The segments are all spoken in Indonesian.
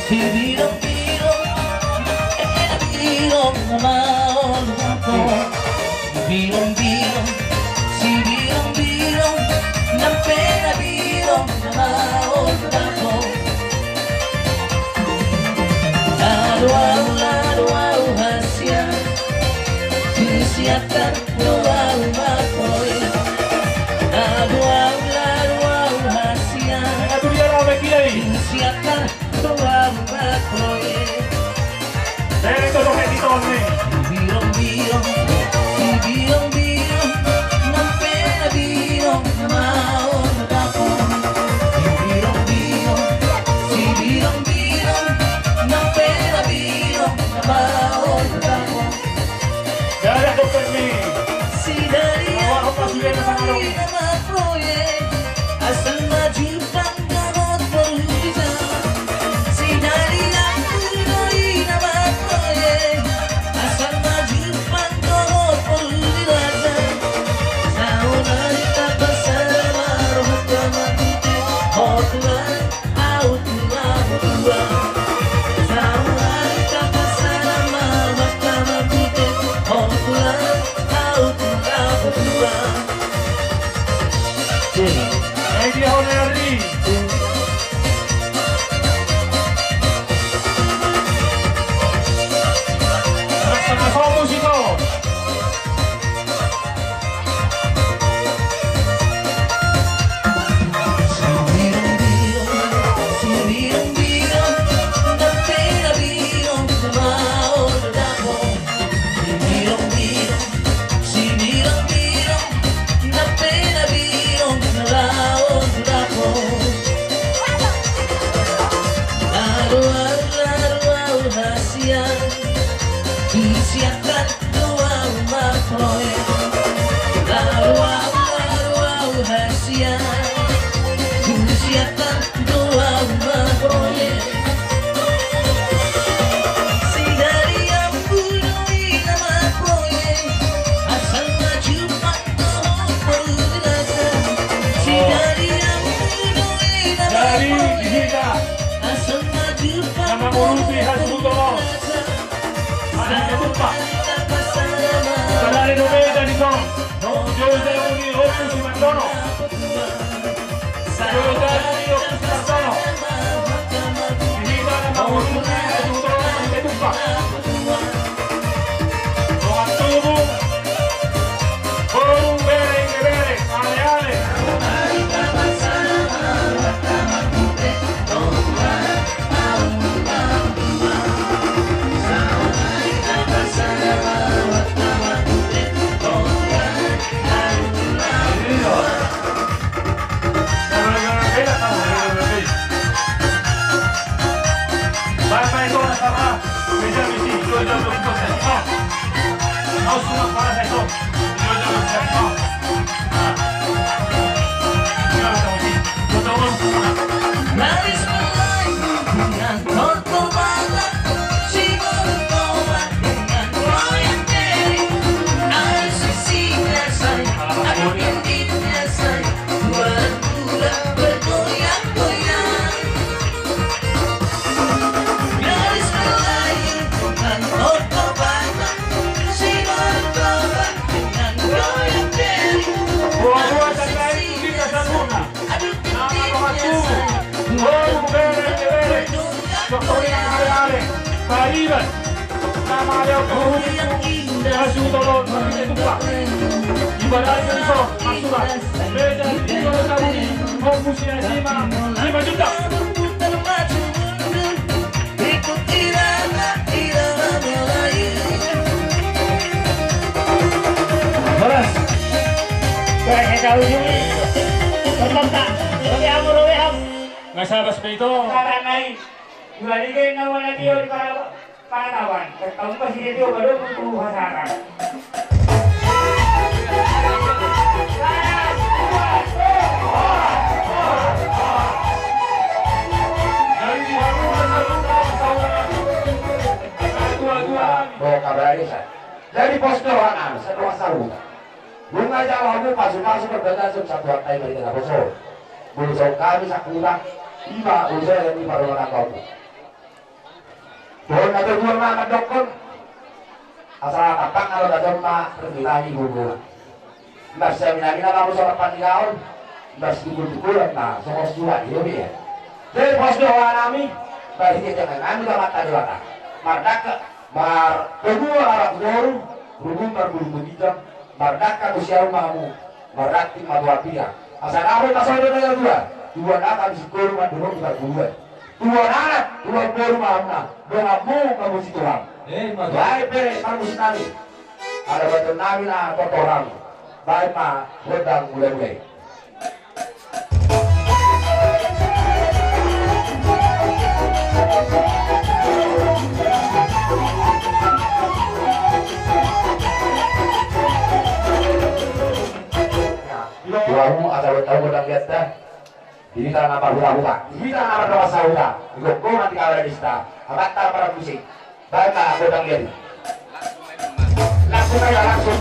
birong-birong birong na maon ako. Birong-birong si birong-birong ng pera birong na maon ako. Laro-laro hasya siakan luau makoy. Laro-laro hasya siakan luau makoy. Birong-birong birong-birong ng pera birong na maon ako. Birong-birong si birong-birong ng pera birong na maon ako. Dadah Dr. Mi. Si dari ang puloy na maproyek asal maju panggamot berusaha. Si dari ang puloy na maproyek asal maju panggamot berusaha. Saunan bersama roh kematian Tuhan au Tuhan Tuhan. Saunan bersama roh kematian Tuhan au Tuhan Tuhan. Media Honorary. Sama-sama musiko. Si birong-birong ng pera birong na maon ako. Si birong-birong ng pera birong na laon ako. Laro-laro hasya isiakan luau makoy. Laro-laro hasya isiakan luau makoy. Si dari ang puloy na makoy asal maju panggamot berusaha. Si dari ang puloy na Dari makoy Dihita. asal maju Nama panggamot Urusi Hasbutono. Ada ketupat. berusaha. Sadari Nomeda di Song. Jose Uni Opu Simandono. Jose Uni Opu Simandono. Dihita nama Urusi Hasbutono. Ada ketupat. Doang tubuh. Borong bereng-bereng. Ale-ale. Nais mulai dengan kotor banget, sibuk tobat dengan goyang jari. Ada sisinya saya, ada pinggirnya saya, bulan-bulan bergoyang-goyang. Nais mulai dengan kotor banget, sibuk tobat dengan goyang jari. Buah-buah dan lain kita sambungkan. Aduh Nama pinggirnya Tuhanku. saya. Borong bereng-bereng. Dokter yang ale-ale. Kaiban. Nama dia Urusi Hasbutono. Ada ketupat. Ibadah Kenso. Maksurat. Meja di Uni Opu Simandono. 5 juta. Ikut irama Melayu. Boros. Kayak kau ini. Tetap tak. Rowe-am. Nggak sabar seperti itu. Sekarang naik. Dibandingkan nawan dia di para kawan. Kamu pasti dia baru butuh hasaran. Jadi pos kewangan setelah sarung. Bunga jawabu pasukan berbeda satu hartai dari tengah bosor. Bosor kami sakulah 5 unsur yang di baru orang kau. Doon na doon mga kadokon. Asa tapak na rin na mga terbilahi gugulan. Mas minagin na ako sa kapanigaon. Mas ikul-ikulan na sa kostuhan. Iyo biya. Jadi pas doa nami. Bagi kita nami ka mata doa. Mardaka. Kedua arah doru. Rubung berbulu begitu. Mardaka usia mamu. Mardaki madua pia. Asa nawe pasal doa dua. Dua anak di sekolah mandorong berdua. Dua anak, dua boru mana? Doamu kamu si Tuhan. Baik beres kamu si nami. Ada betul nami na kotoran. Baik ma, wedang mulai-mulai. Tuamu ada tahu wedang lihat dah. Ini tanah apa hura-hura. Ini tanah apa doa sahuda. Ikut nanti kalau di sana. Amat para musik. Baik ma, wedang lihat. Langsung aja langsung.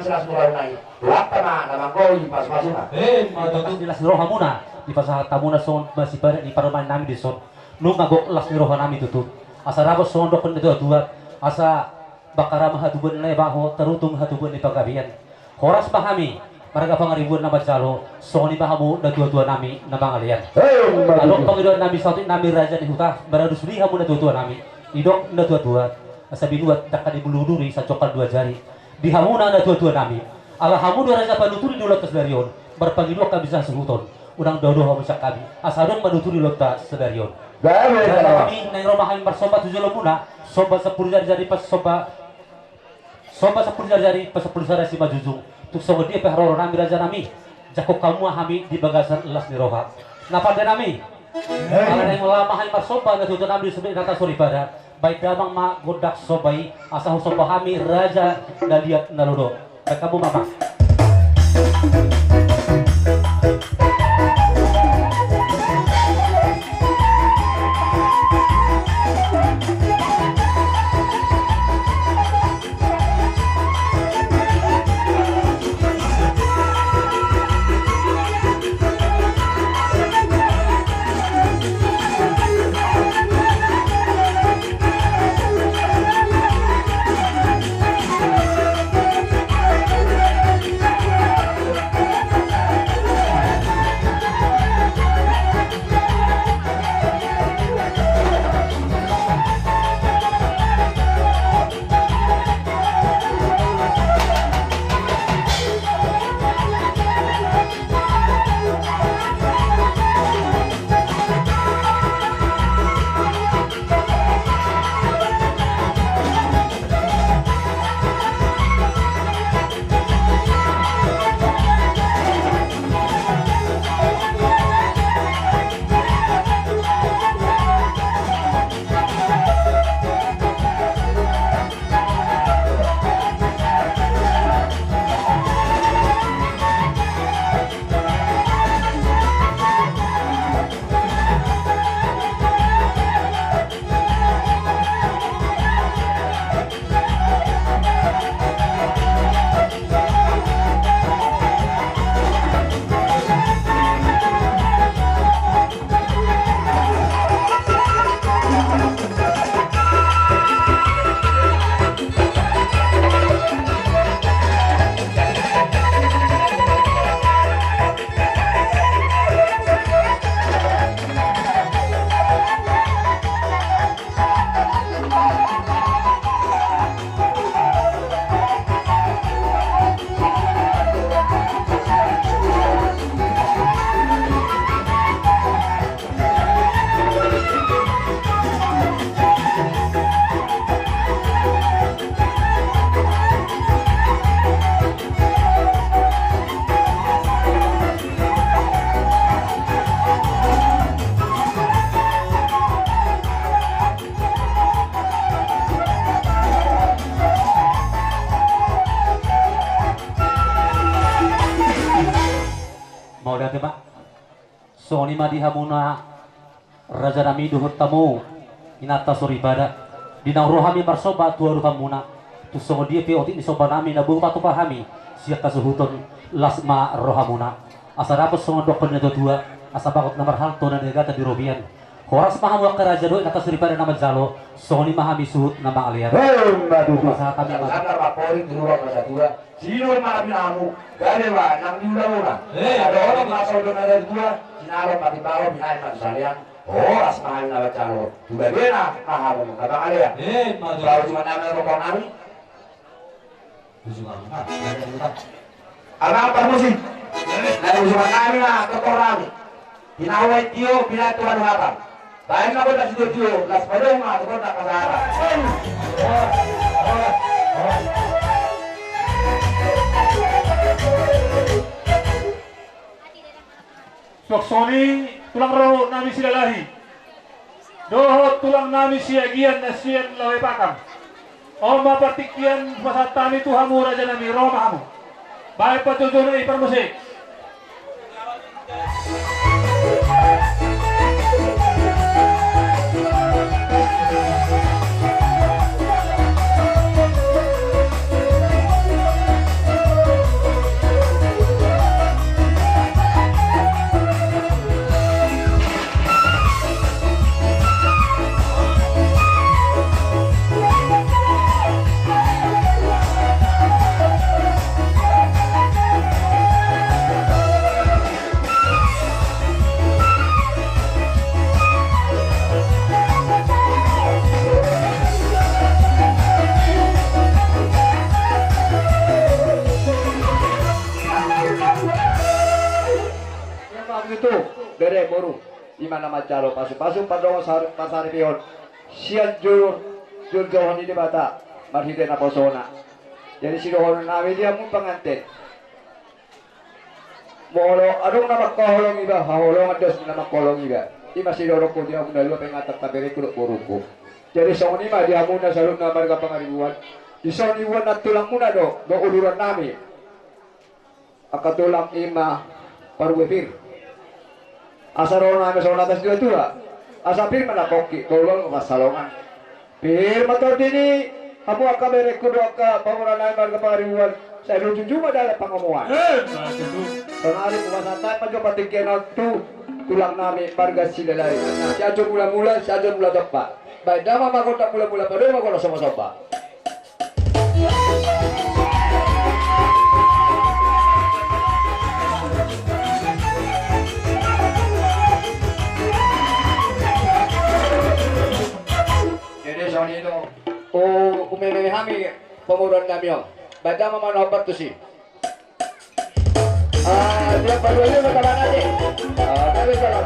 Silas Nurahunay. Lakta na namangkoy pas-pasuna. Mas Silas Nurahunay di pasahat tamuna son masih pada di paruman nami di son. Nung agok las Nurahunay tutut. Asa rabos son dokon itu dua. Asa bakara mahatuban na baho tarutung hatuban ni pagabian. Horas pahami marga pangaribuan na bajalo soni bahamu na dua-dua nami na mangalian. Alok pangiduan nami satu nami raja di huta baradus lihamu na dua-dua nami. Idok na dua-dua. Asa binuat takkan dibuluduri sa cokal dua jari. Di hamuna na dua-dua nami. Ala hamu dua raja panuturi dulu atas darion. berpanggilu kami bisa sebuton udang dodo hamusak kami asadong menuturi lota sedarion Gawe dan kalau. kami nang rumah kami bersobat tujuh lemuna sobat 10 jari pas sobat 10 jari pas 10 jari si majujung tuk sobat dia pehroro nami raja nami jakok kamu hami di bagasan elas ni roha napa dan nami kalau yang lama kami bersobat na tujuh nami sebagai kata suri pada baik damang ma godak sobai asal sobat kami raja daliat naludo baik kamu mama mau dati pak so ni madi hamuna raja nami duhut tamu inata suri pada dinang rohami bersoba tua rutamuna tu so dia pe otik ni soba nami na buh patu pahami siak kasuhuton lasma rohamuna asa dapat so dokon na tua asa bakot nomor halto na negata di robian horas mahamu ka raja do inata suri pada nama jalo so ni mahami suhut nama alian Madu masa kami Sangar Mapori di luar masa tua. Sino yung mga binamu? Gani ba? Nang diula-ula. Ada orang masuk doon ada dua. Sinalo pati bawa binahin magsalian. Oh, asmahan na bacalo. Juga dia na mahamu. Kata kalian. Kalau cuma nama rokok nami. Abang permusi. Lalu cuma kami na kotor nami. Pinawai tio, pinay tuan hatan. Dahil na ko na si tio, las padong mga tukod na kasara. Soksoni tulang roh nami silalahi. Dohot tulang nami siagian na siyan lawe pakam. Oma partikian pasatami tuhamu raja nami romahamu. Baik patutunan ipermusik. di mana macalo pasuk padong pasar pion sian jur jauh di bata marhide na posona jadi si dohon namin dia mo pengantin molo adong nama kolong iba haholong ados nama kolong iba di masih dorong ko dia mo dalo pengatak tabere kulo buruko jadi soni mah dia muna salun na marga pangaribuan di soni wan at tulang muna do uluran nami akatulang ima paruwepir asaro na meso natas dua asa pir mana koki tolong masalongan pir motor dini hamu akabere kudu aka pamuran na marga pangaribuan saya lucu cuma dalam pengomongan penari kuasata pajo patikena tu tulang nami marga silalai siajo mula-mula siajo mula tepat baik dama makota mula-mula pada makota sama-sama jadi soal itu umemehami pemuruan kami baik dama mana obat tu sih dia barunya bakalan aja tapi jalan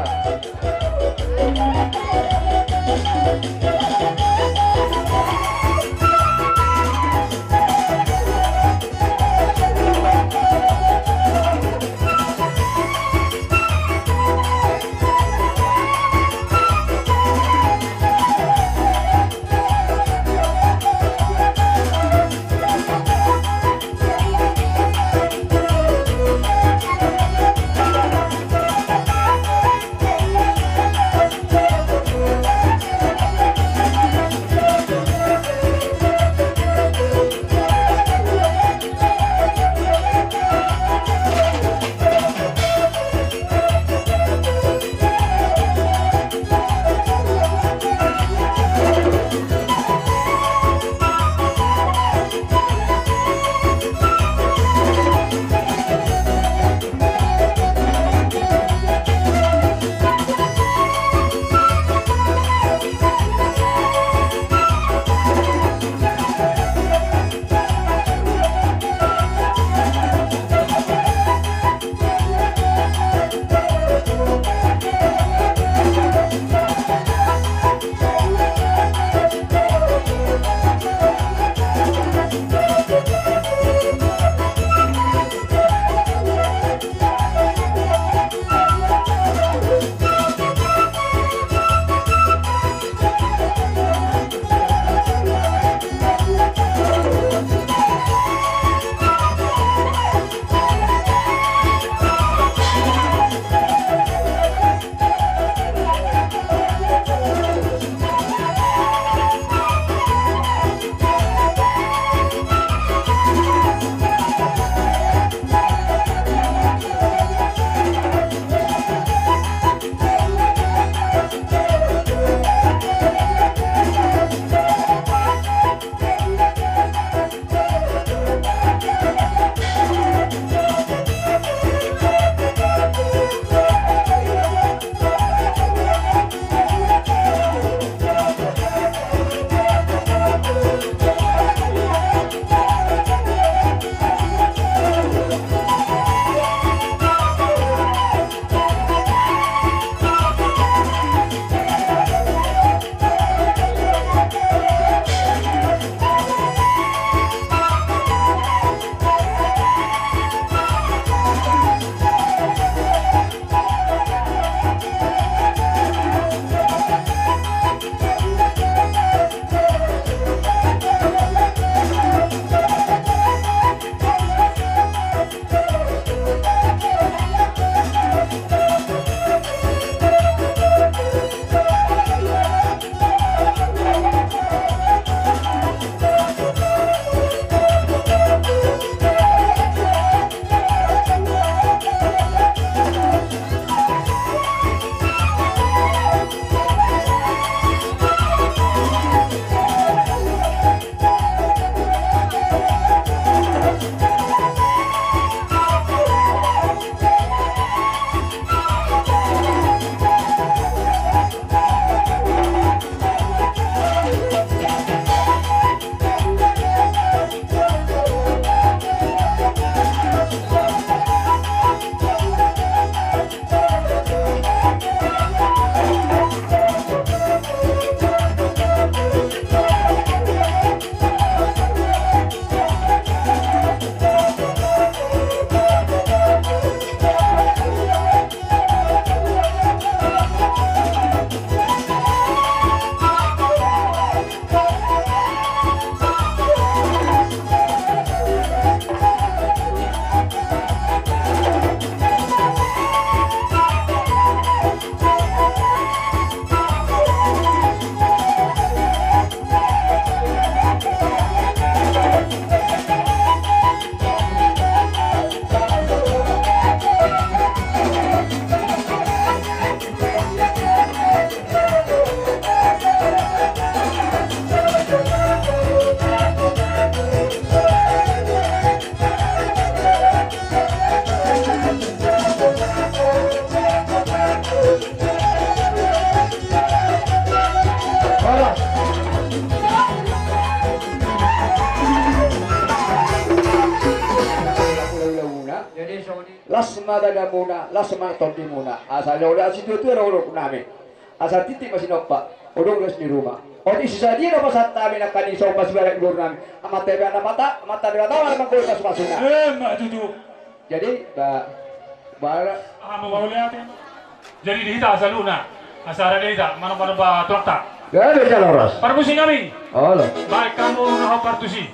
Jadi lasma daga muna, lasma tonti muna. Asal udah situ tu orang nami. Asal titik masih nopak, orang udah di rumah. Oh di sisa dia dapat saat kami nak kani so pas balik guru nami. Amat tebe anak mata dia tahu memang guru pas masuknya. Mak tutu. Jadi bara Kamu mau lihat ya? Jadi di kita asal luna. Asal ada kita mana-mana ba tuakta. gak ada jalan ras. Permusi kami. Oh loh. Baik kamu naho partusi.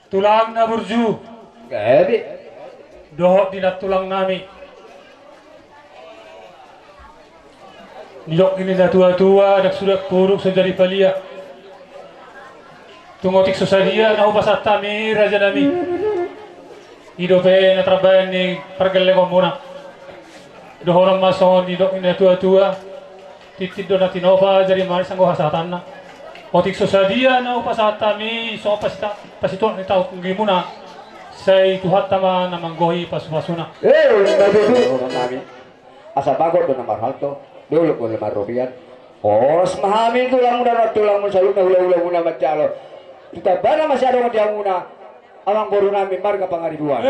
Tulang na burju. Gabi. Dohok di tulang nami. Nilok ini na tua-tua dak sudah kuruk sejari palia. Tungotik susadia na upasat tami raja nami. Hidope na trabayan ni pergelle komuna. Dohoram mason nilok ini na tua-tua. Titido na tinova jadi manis ang hasatan na. Otik susadia na upasat tami so pasito ni tao kung gimuna. Say tuhat tama na manggohi pasupasuna. Orang kami. Asal bagot do nomor halto. Dulu pun 5 rupiah. Oh, semahami tulang muda tulang muda salutna ulah-ulah muna macalo. Kita bana masih ada yang muna. amang buru namin marga pangaribuan.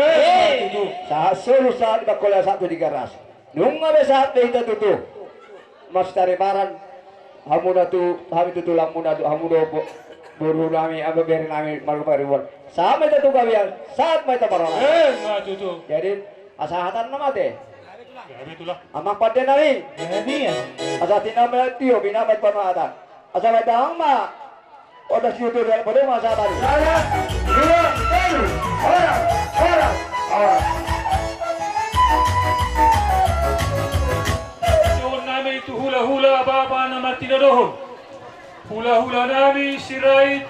Sa solo saat bakola satu di garas. Nung nga saat na ito tutu. Mas taribaran hamuna tu kami tutulang muna tu hamudo buru namin ang beri namin marga pangaribuan. Sa may tatu kawian saat may taparon. Mga tutu. Jadi asahatan na mate. Grabe itulah. Amang pade na rin. Asa tinamay tiyo binamay pamatan. Asa may dahang ma. Oda siyo tu rin pada masa tadi. Siyon namin itu hula-hula baba na martinadohon. Hula-hula namin si Raid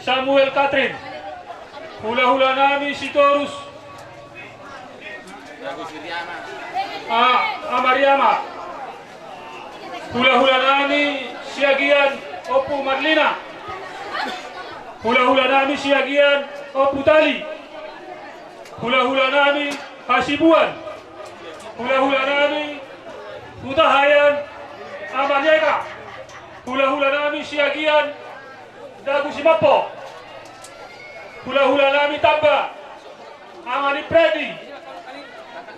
Samuel Catherine. Hula-hula namin si Torus Amariama. Hula-hula namin si Agian Opu Marlina. Hula-hula namin si Agian Opu Tali. Hula-hula namin Hasibuan. Hula-hula namin Hutahayan Amanyeka. Hula-hula namin si Agian Dagu Simapo. Hula-hula namin Tamba Amani Predi.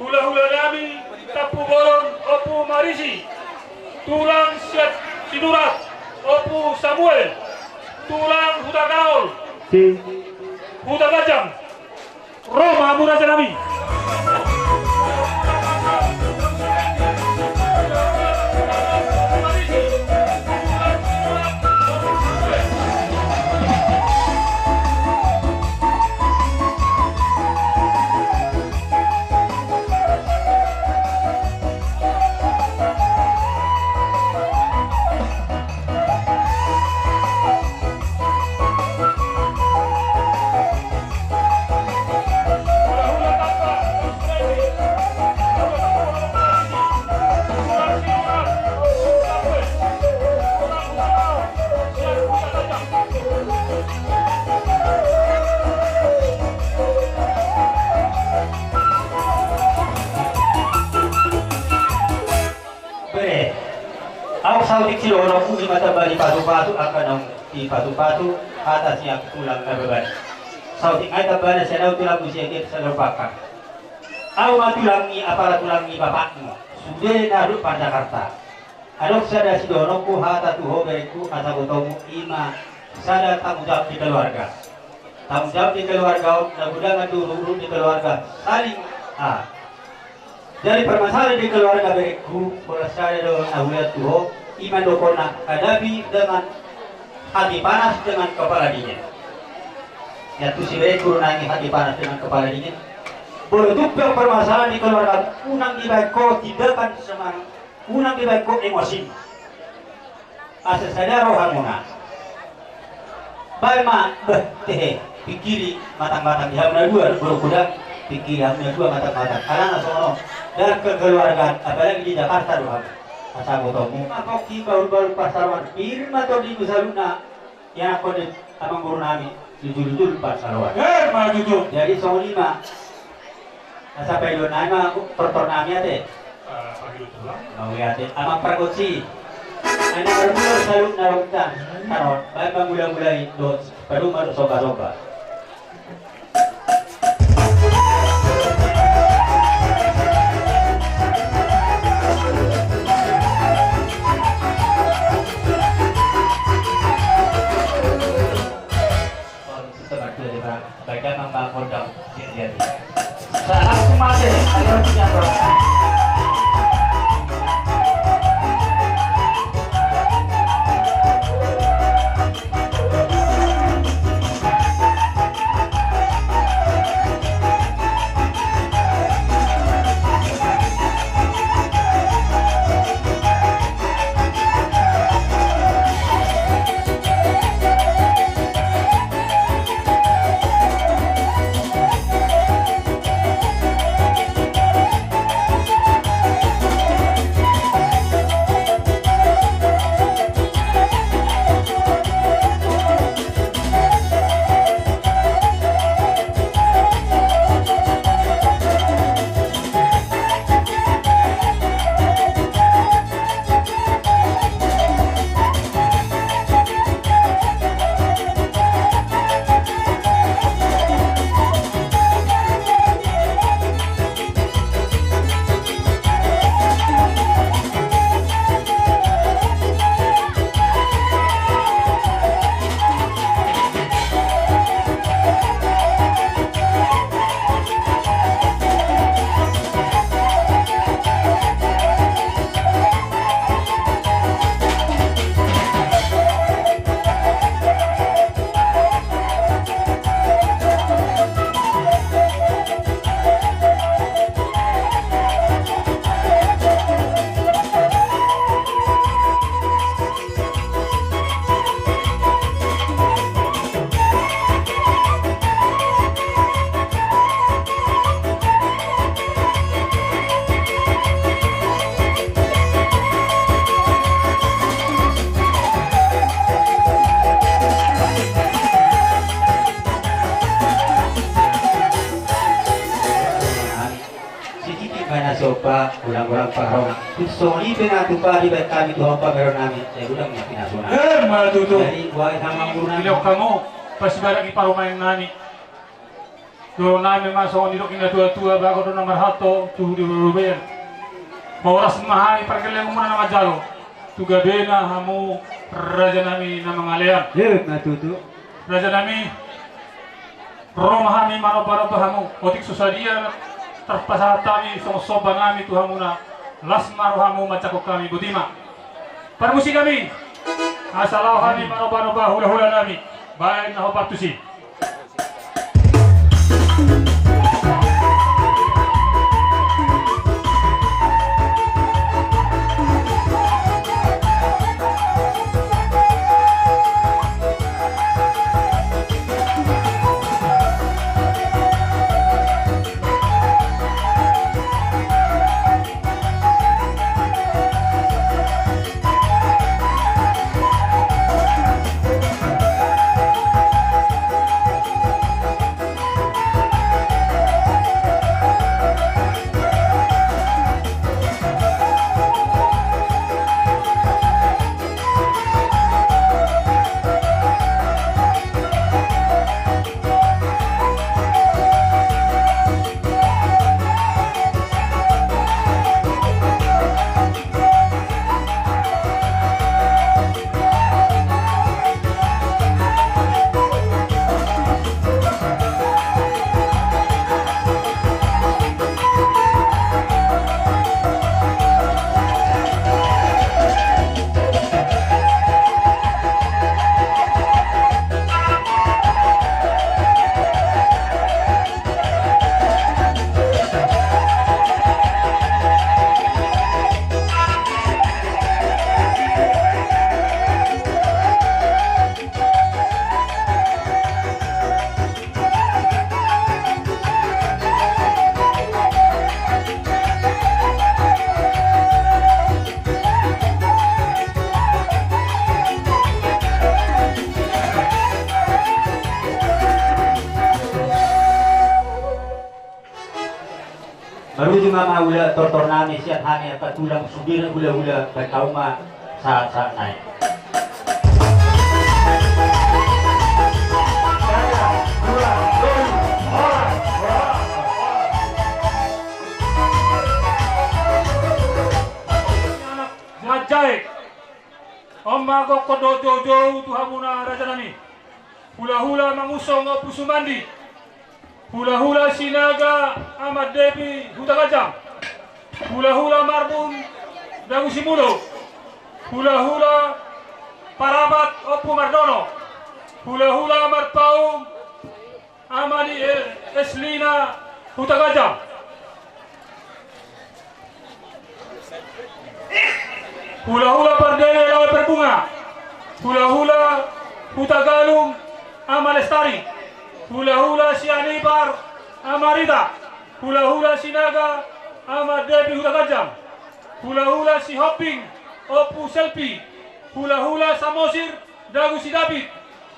Hula-hula namin Tapu Boron Opu Marisi. Tulang Siat Sinurat Opu Samuel. Tulang Huta Gaul Huta Gajang Roma Muraja Nami. Ako sa ulit sila orang kung mataba di patu-patu akan di patu-patu atas yang tulang na beban. Sa ulit ay taba na siya daw tulang mo siya sa lupakan. Ako matulang ni apala tulang ni bapak mo. Sudah naruh pada Jakarta. Adok sada si dono ku hata tuho beriku asa botomu ima sada tanggung jawab di keluarga. Tanggung jawab di keluarga na gudangan dulu di keluarga saling dari permasalahan di keluarga beriku berasal dari awal tuho iman dokona hadapi dengan hati panas dengan kepala dingin. Ya tu si beriku nangi hati panas dengan kepala dingin. Beruntuk permasalahan di keluarga unang dibaiko tidak kan semangat, unang dibaiko emosi. Asal sadar rohamuna. Baima teh pikiri matang-matang hamna dua berkudang pikir hamna dua matang-matang. Karena sono dan kekeluargaan apalagi di Jakarta doang. Asal botomu apa ki baru-baru pasaran firma atau di Nusaluna yang aku di amang guru nami jujur-jujur pasaran. Maju. Jadi sono lima. Sampai doon na pertor nami ate. Mau ate amang prakosi. Ano baru salud na rogtan. Taron, baik mula-mulai doon baru maru soba-soba. Baiknya memang kodam jadi. Saat aku masih ada punya program. Pak, ulang-ulang Pak Roma. Soli pinatupa di baik kami Tuhan Pak meron namin. Saya ulang na pinasuna. Matuto. Jadi buhay sama guru namin. Ilaw kamu, pasibarak iparumayan nani. Do namin masuk nilok ina tua-tua bago do nomor hato tu di Ruben. Mauras mahal perkelang muna na majalo. Tuga bena hamu raja nami na mangalean. Matuto. Raja nami Roma kami mano-mano to hamu. Otik susadia terpasah kami soba nami tu hamu na las maru hamu macako kami budima. Permusi kami. Asalau kami mano-mano ba hula-hula nami. Baik na hopatusi. Baru juga maula tortor nami siat hani apa tulang subir hula-hula berkauma saat naik. Majai. Omma ko kodojo tuhamuna raja nami. Hula-hula mangusong o pusumandi. Hula-hula sinaga Ahmad Devi Huta Gajang. Hula-hula Marbun Dagu Simulo. Hula-hula Parabat Opu Mardono. Hula-hula Marpaum Amadi Eslina Huta Gajang. Hula-hula Pardede Lawe Perbunga. Hula-hula Huta Galung Amal Lestari. Hula-hula si Anibar Amarita. Hula-hula si Naga Ahmad Devi Huta Gajang. Hula-hula si Hopping Opu Selfie. Hula-hula Samosir Dagu si David.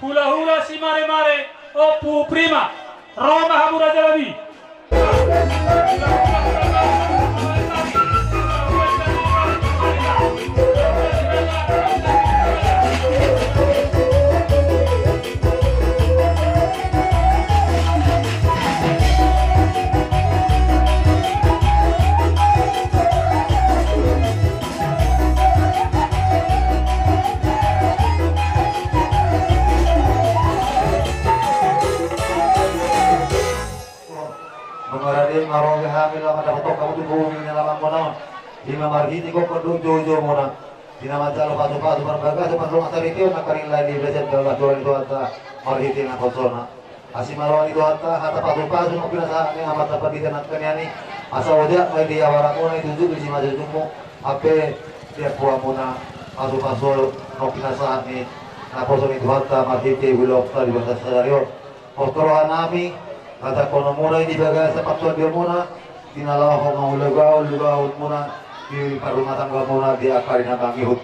Hula-hula si Mare-Mare Opu Prima. Roma Hamura Jalabi. Mengaradin ngaroge hamil ang katakotok kamu tu bumi nyalaman mo na. Di mamarhiti ko kudu jojo mo na. Di naman sa lupa-lupa berbaga sa panlong ataritiyo na karilay ni Bleset Galatuan ito at marhiti na konsona. Asimaluan ito at hata patupaso ng pinasahan ng amat na paditan at kanyani. Asa wajak may diyawaran mo na itujuk di simasasung mo. Ape tiap puwa mo na paso-paso ng pinasahan ni naposon ito at marhiti wilok sa libasa sa daryo. Postorohan namin kata kono muna di baga sa patuan dia muna dinalaw ko ng lugaw muna di parumah tangga muna di akari na bangihut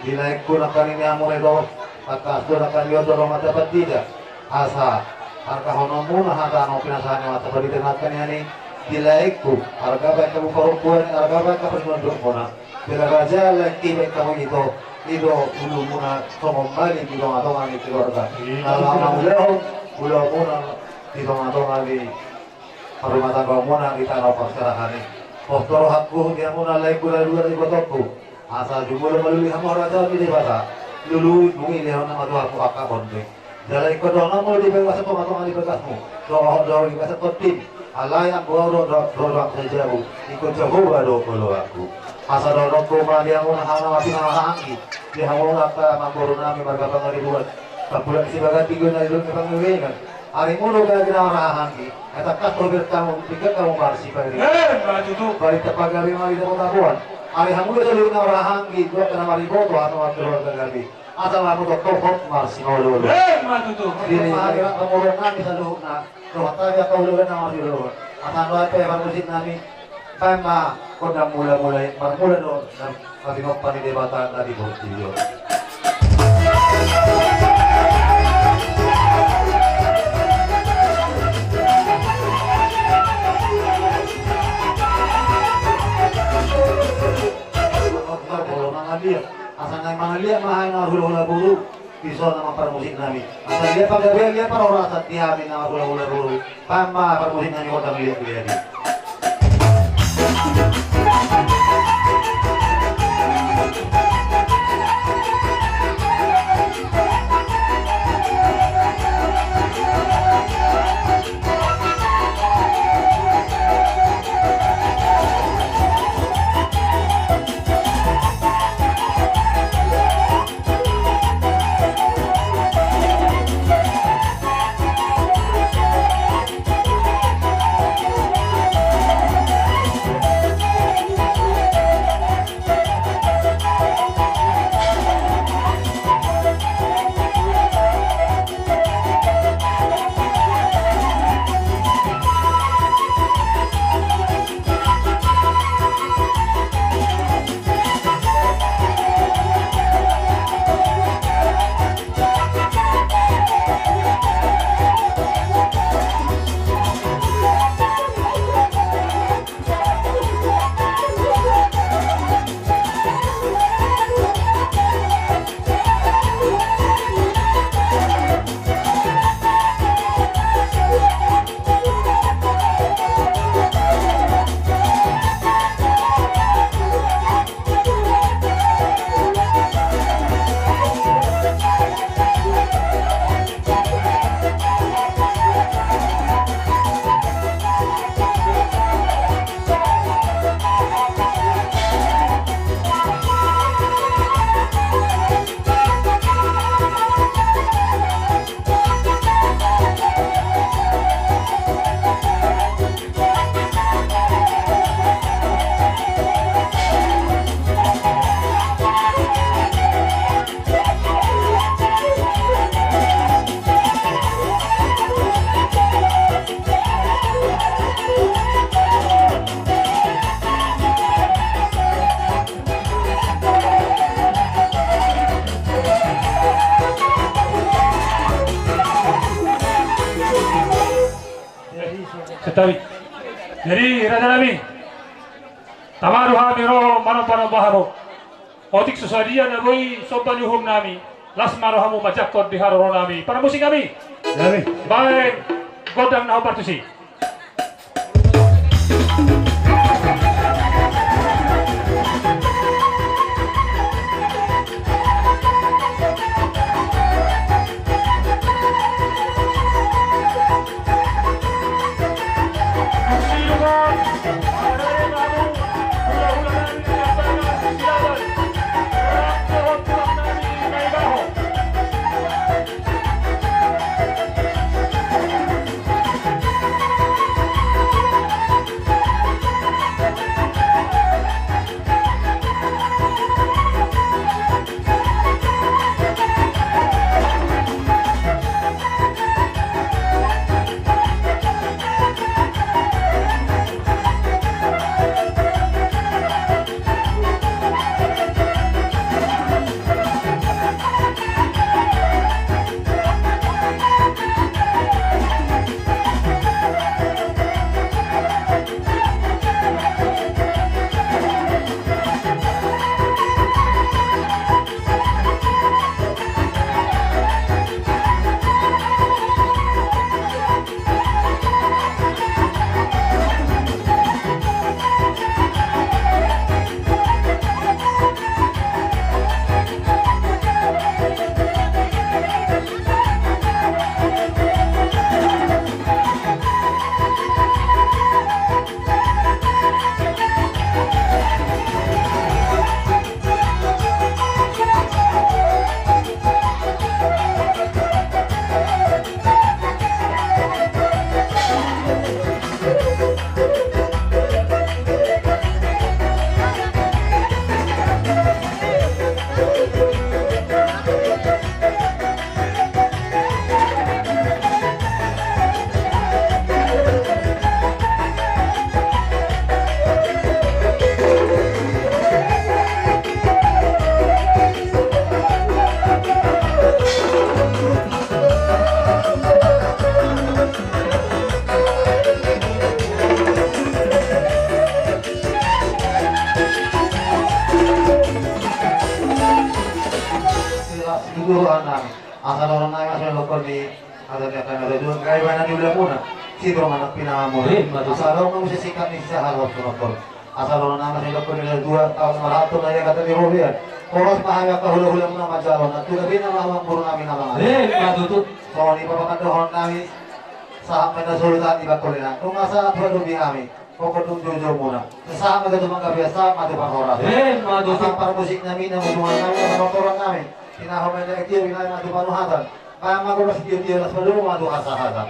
dinaik ko na kanina muna ito at kasto na kanina ito ng matapat tidak asa harka hono muna hata ang pinasahan ng matapat dito na kanina ni dilaiku harga baik kamu perempuan harga baik kamu nunduk mona bila raja lagi baik kamu itu ulu muna sombali di dong atau ngali keluarga kalau ulah muna di dong atau ngali rumah tangga muna di tanah perserahan ini postor hakku dia muna lagi dua dari botokku asal jumlah melalui hamu raja di dewasa dulu bunyi dia nama tuh aku akak bonding jalan ikut dong namu di bekas itu atau ngali bekasmu doa di bekas tim alai yang bawa doa saja bu ikut jauh baru kalau aku asal dorong kuma dia mau hana mati nama angki dia mau apa mangkorona mi marga pangaribuan kapulan si bagat tiga na ilung pangawengan ari muno ga gina angki eta kas robert kamu tiga kamu marsi pari maju tuh. bari tapagabi mari da tabuan ari hamu ga ilung na angki do kana mari boto anu keluarga gabi asal kamu doktor marsi ngolo Maju tuh. ini ari kamurong nami sa luhna do hataya kaulugan na mari lo asal wa pe musik nami Pema kodang mulai bermula do dan katinok panidebatan tadi video. Asal nang mangalia mahal na hula-hula bulu bisa nama para musik nami. Asal dia pagawe dia para orang asal tiamin na hula-hula bulu. Pema para musik nami kodang lihat. Setawi. Jadi Raja Nabi Tamaruha miro mano baharo otik susadia na boy sopan yuhum nami las marohamu majakot di haro nami para musik kami Nabi. baik godang na partusi. asal orang naik asal lokal di ada dia kan ada dua gaya mana di belah puna si orang anak pinamu asal orang mau sikat nih sah harus lokal asal orang naik asal lokal di 2 tahun 200 aja kata di Robian Koros pahaya kahulu-hulu mo naman jalon at tugabi na lamang puro namin naman. Matutut. So, di pa pakandohon namin sa amin na sulutan iba ko nila. Kung nasa tuwalubi kami, pokotong jojo muna. Sa amin na tumang sa matupang oras. Matutut. Ang parmusik namin, ang utungan namin, ang motoran namin. Tinahomay na iktiyo, inay matupanuhatan. Kaya magulas iktiyo, las palumo matuhasahatan.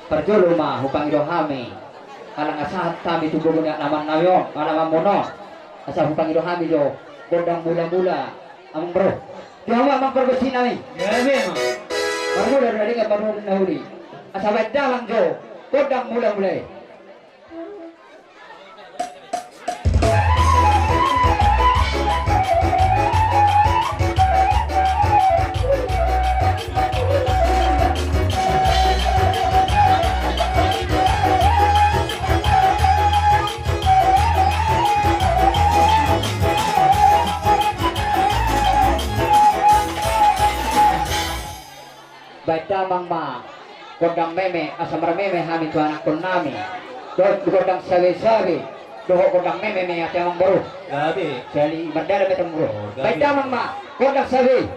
Perjolo mah hupang irohami alang asahat kami tubuh guna naman nayo naman mono asa hupang irohami jo gondang mula-mula among bro dihawa amang perbesin nami baru dari ka baru nahuli asa dalang jo gondang mula-mula baita mangma godang meme asamar meme hami tu anak kon nami godang sawe-sawe doho kodang meme at yung baro. Gabi. Sali mandara metong bro. gabi. Baik damang ma, kodang sabi.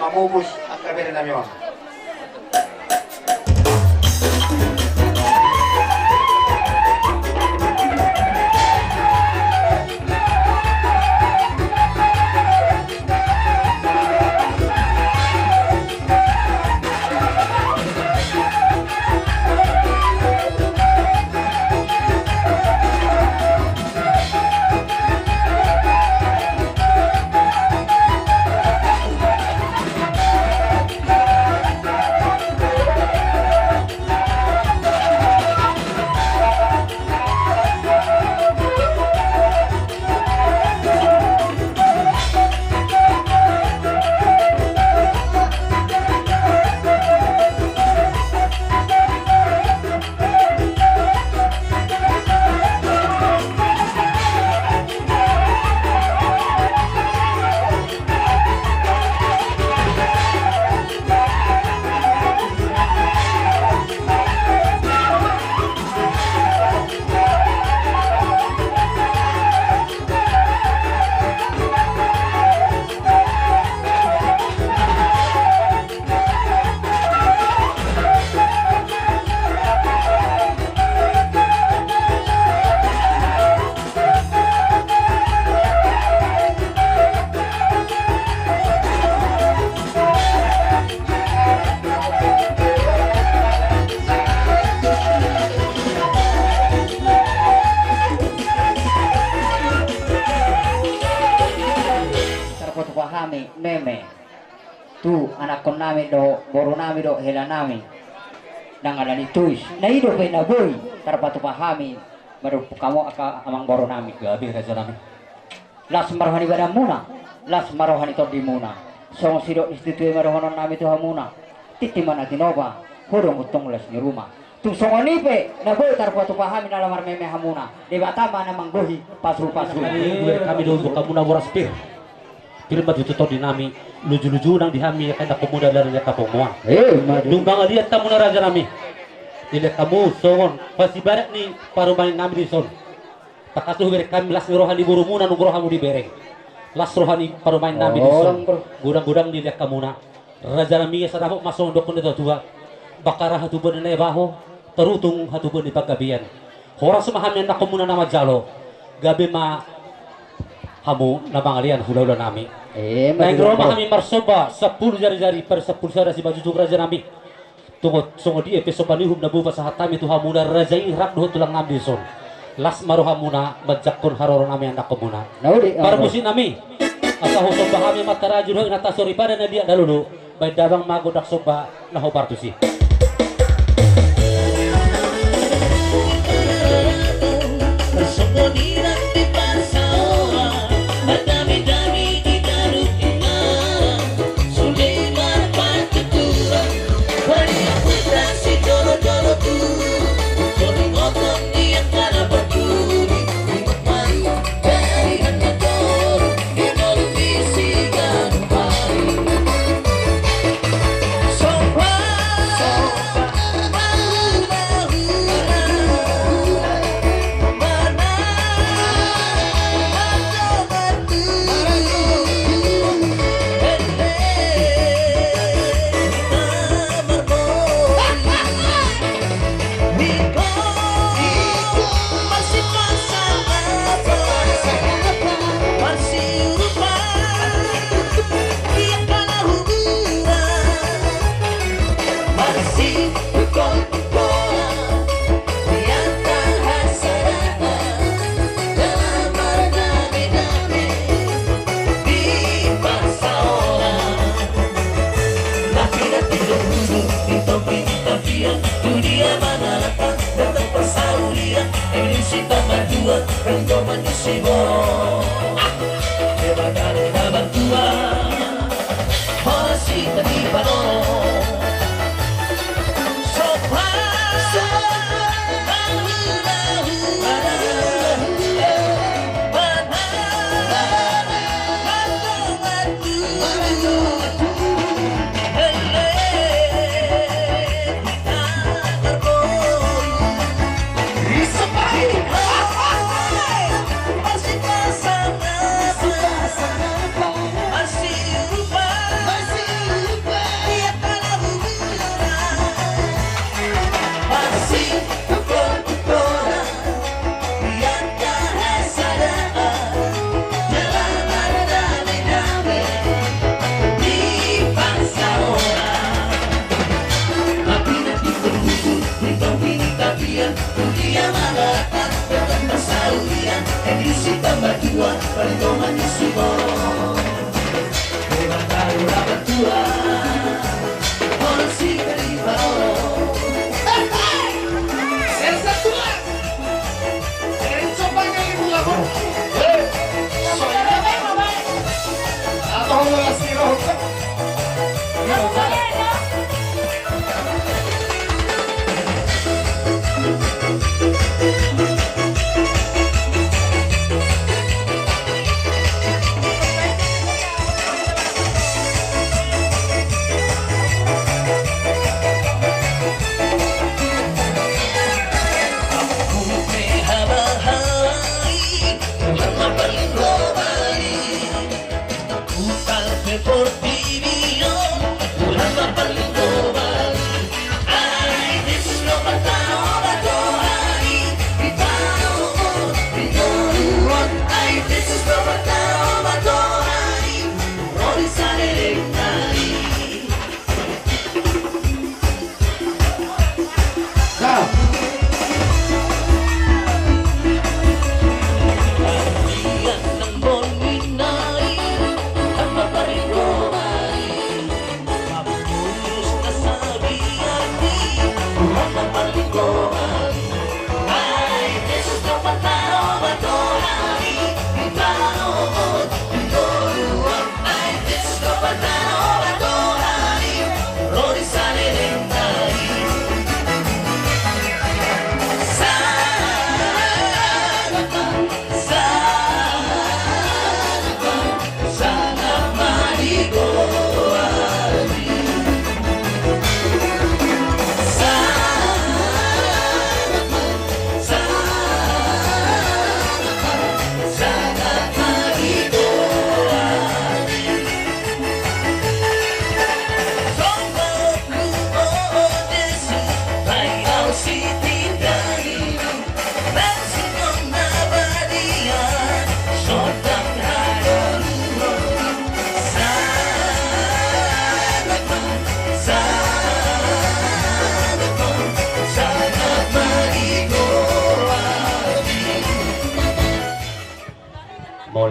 mamubus ang kabila namin. Pahami meme tu anak kon nami do boro nami do hela nami nang ada ni tuis na ido pe na boy tarpatu pahami baru kamu aka amang boro nami Gabi raja nami. las marohani bada muna las marohani to di muna song sido institue marohonon nami to hamuna titimana tinoba horong utong las ni rumah tu songoni pe na boy tarpatu pahami na lamar meme hamuna de batama na manggohi pasru Kami do kamu na boras pir. Pilmat itu to dinami luju-luju nang dihami kaya pemuda dari kapomuan. Dumbang lihat kamu na raja nami. Dilihat kamu songon pasti barat ni parumain nami di son. Takasuh beri kami las rohani burumuna nung rohamu di bereng. Las rohani parumain nami di son. Gudang-gudang dilihat kamu na. Raja nami sa dapat masong dokon itu tua. Bakara hatubon na baho terutung hatubon di paggabian. Horas sumahami na kamu na nama jalo. Gabi ma hamu na bangalian hula-hula nami. Naik rumah kami marsoba 10 jari-jari per 10 sada si baju raja nami. Tunggu songo di episode panihum na buba sa hatami tu hamuna raja irak doh tulang nami son. Las maru hamuna majakun haroron nami anak komuna. Parmusin nami. Asa hosong bahami mataraju ho inata sori pada na dia dalulu. Bay dabang magodak soba na ho partusi. Masih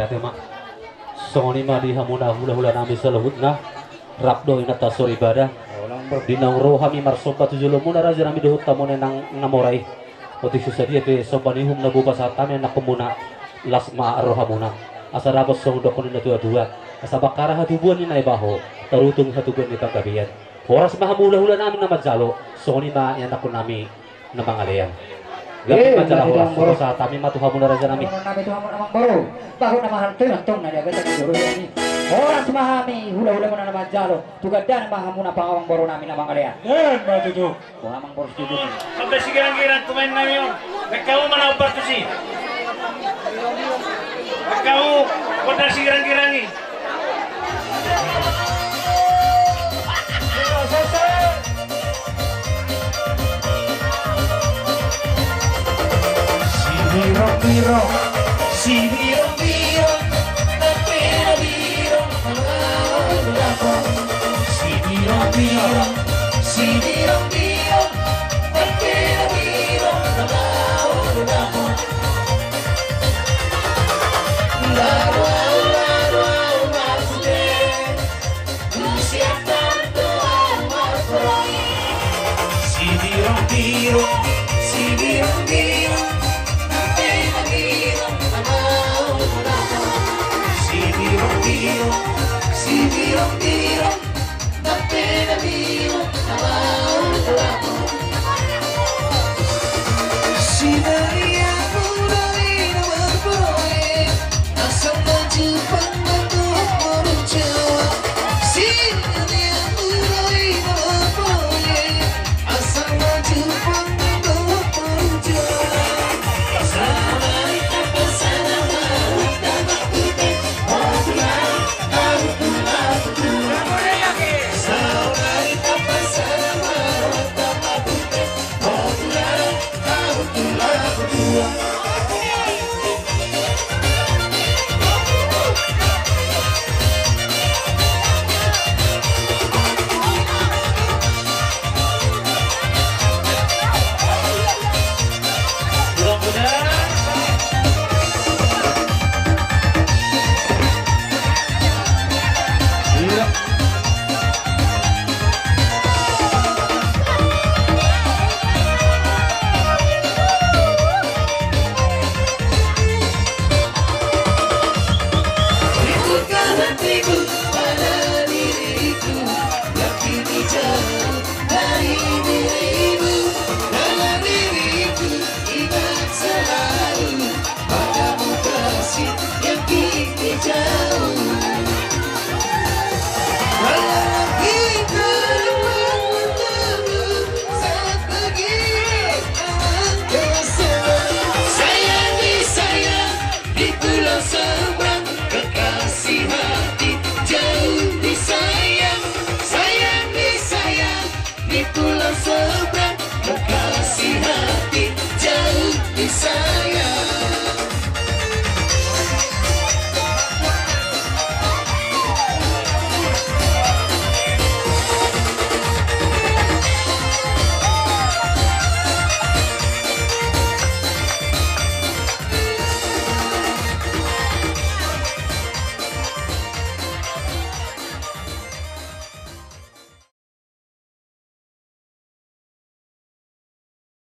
ate mak. Songoni ma di hamuna hula-hula nami salahut na. Rapdo ina tasor ibadah. Dinang rohami marsoba tujulumuna raja nami dohut tamone nang namorai. Oti susadia te sobanihum na buka satame na kumuna lasma rohamuna. Asa rapos song dokon na dua-dua. Asa bakara hatubuan ni naibaho. Tarutung hatubuan ni pagkabiyan. Oras mahamula-hula namin na majalo. Songoni ma yan ako nami na mangalayan. Gapit majalah oras sa tami matuhamuna raja nami. Nami Tuhan amang baru. Baru nama hantu nantong na dia kata juru ini. Oras mahami hula-hula mo na naman jalo. Tugadan mahamuna pangawang baru namin namang kalian. Yan, matuto. Kung amang baru setuju. Sampai sigiran-giran kumain namin yun. Nagkaw manawag to si. Nagkaw, kung na sigiran-giran eh. Biro, si biro, na pera biro, si biro, si biro, na pera biro, laro, masude, usia tanto amasroi, si biro, si biro. Sayang disayang di pulau